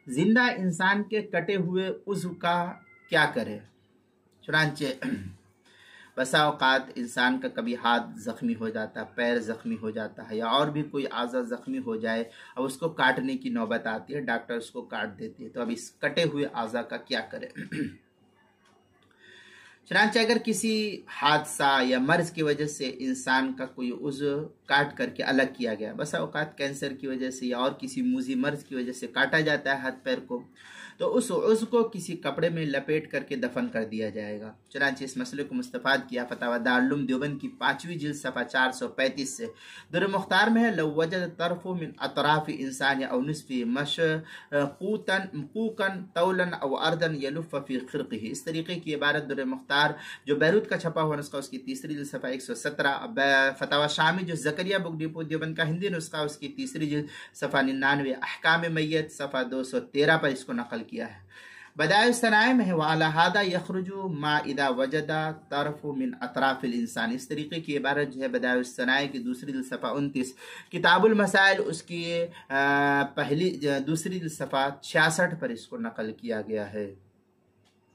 زندہ انسان کے کٹے ہوئے عضو کا کیا کرے؟ چنانچہ بسا اوقات انسان کا کبھی ہاتھ زخمی ہو جاتا ہے، پیر زخمی ہو جاتا ہے، یا اور بھی کوئی اعضاء زخمی ہو جائے اور اس کو کاٹنے کی نوبت آتی ہے، ڈاکٹر اس کو کاٹ دیتی ہے، تو اب اس کٹے ہوئے اعضاء کا کیا کرے؟ چنانچہ اگر کسی حادثہ یا مرض کی وجہ سے انسان کا کوئی عضو کاٹ کر کے الگ کیا گیا، بسا اوقات کینسر کی وجہ سے یا اور کسی موذی مرض کی وجہ سے کاٹا جاتا ہے ہاتھ پیر کو، تو اس عضو کو کسی کپڑے میں لپیٹ کر کے دفن کر دیا جائے گا۔ چنانچہ اس مسئلے کو مستفاد کیا فتاوی دارالعلوم دیوبند کی 5ویں جلد صفحہ 435 سے۔ در مختار میں ہے لو وجد طرف من اطراف انسان او نصف مشقوقا طولا او اردا یلف فی خرقہ، اس طریقے کی عبارت در مختار جو بیروت کا چھپا ہوا نسخہ اس کی 3ری جلد صفحہ 117، فتاوی شامی جو زکریا بک ڈپو دیوبند کا ہندی نسخہ اس کی 3ری جلد صفحہ 99، احکام میت صفحہ 213 پر اس کو نقل کیا ہے۔ بدائع الصنائع میں ہے وعلی ھذا یخرج ما اذا وجد طرف من اطراف الانسان، اس طریقے کی عبارت جو ہے بدائع الصنائع کی 2ری جلد صفحہ 29، کتاب المسائل اس کی 2ری جلد صفحہ 66 پر اس کو نقل کیا گیا ہے۔